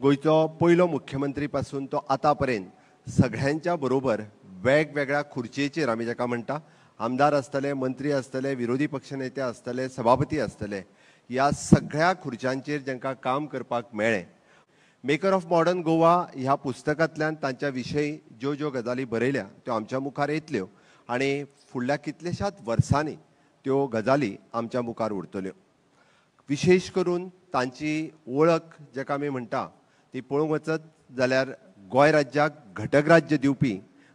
गोयचो पहिलो मुख्यमंत्री पासून तो आतापर्यंत सगळ्यांच्या बरोबर वेगवेगळ्या खुर्चेचेर आमी जाका म्हणटा आमदार आसतले, मंत्री आसतले, विरोधी पक्ष नेते आसतले, सभापती आसतले, ह्या सगळ्या खुर्च्यांचेर जांकां काम करपाक मेळ्ळें. मेकर ऑफ मॉडर्न गोवा ह्या पुस्तकांतल्यान तांच्या विशयी ज्यो ज्यो गजाली बरयल्या त्यो आमच्या मुखार येतल्यो आनी फुडल्या कितल्याशाच वर्सांनी त्यो गजाली आमच्या मुखार उरतल्यो. विशेष करून तांची वळख जाका आमी म्हणटा ती पळोवंक वचत जाल्यार गोंय राज्याक घटक राज्य दिवपी,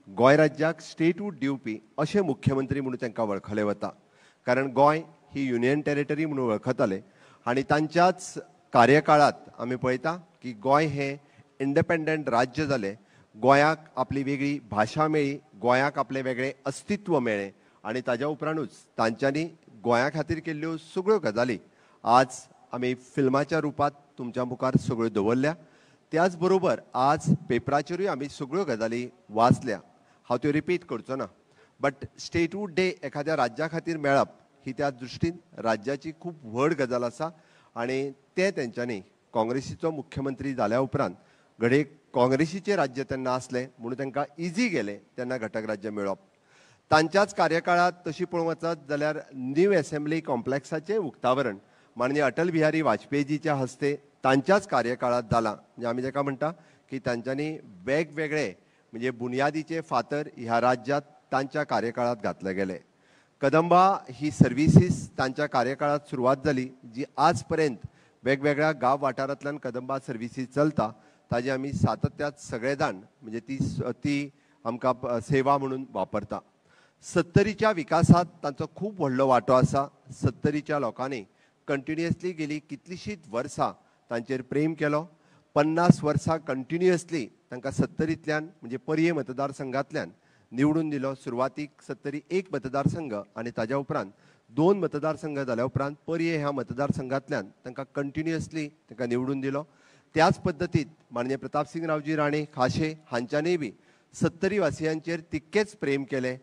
गोंय राज्याक स्टेटहूड दिवपी अशे मुख्यमंत्री म्हणून तांकां वळखले वता. कारण गोंय ही युनियन टेरिटरी म्हणून वळखताले आनी तांच्याच कार्यकाळांत आमी पळयता की गोंय हें इंडिपेंडंट राज्य जालें. गोंयाक आपली वेगळी भाशा मेळ्ळी, गोंयाक आपलें वेगळें अस्तित्व मेळ्ळें आनी ताज्या उपरांतूच तांच्यांनी गोंया खातीर केल्ल्यो सगळ्यो गजाली आज आमी फिल्माच्या रुपांत तुमच्या मुखार सगळ्यो दवरल्या. त्याच बरोबर आज पेपराचेरूय आमी सगळ्यो गजाली वाचल्या. हांव त्यो रिपीट करचो ना, बट स्टेटहूड डे एखाद्या राज्या खातीर मेळप ही त्या दृश्टीन राज्याची खूब व्हड गजाल आसा आनी ते तेंच्यांनी काँग्रेसीचो मुख्यमंत्री जाल्या उपरांत घडये काँग्रेसीचें राज्य तेन्ना आसलें म्हणून तांकां इजी गेलें तेन्ना घटक राज्य मेळप. तांच्याच कार्यकाळांत तशी पळोवंक वचत जाल्यार न्यू असेंब्ली कॉम्प्लेक्साचें उक्तावरण माननीय अटल बिहारी वाजपेयीजीच्या हस्ते तांच्याच कार्यकाळांत जालां. म्हणजे आमी जाका म्हणटा की तांच्यांनी वेगवेगळे म्हणजे बुनयादीचे फातर ह्या राज्यांत तांच्या कार्यकाळांत घातले गेले. कदंबा ही सर्विसीस तांच्या कार्यकाळांत सुरवात जाली जी आज पर्यंत वेगवेगळ्या गांव वाठारांतल्यान कदंबा सर्विसीस चलता. ताजी आमी सातत्यात सगळे जाण म्हणजे ती आमकां सेवा म्हणून वापरता. 70च्या विकासात तांचो खूब व्हडलो वांटो आसा. 70च्या लोकांनी कंटिन्युअसली गेली कितलीशींच वर्सां तांचेर प्रेम केलो. 50 वर्सां कंटिन्युअसली तांकां 70तल्यान म्हणजे पर्ये मतदारसंघांतल्यान निवडून दिलो. सुरवातीक 70 एक मतदारसंघ आनी ताज्या उपरांत 2 मतदारसंघ जाल्या उपरांत पर्ये ह्या मतदारसंघांतल्यान तांकां कंटिन्युअसली तांकां निवडून दिलो. त्याच पद्दतीत माननीय प्रतापसिंग रावजी राणे खाशे हांच्यांनी बी 70 वासियांचेर तितकेच प्रेम केलें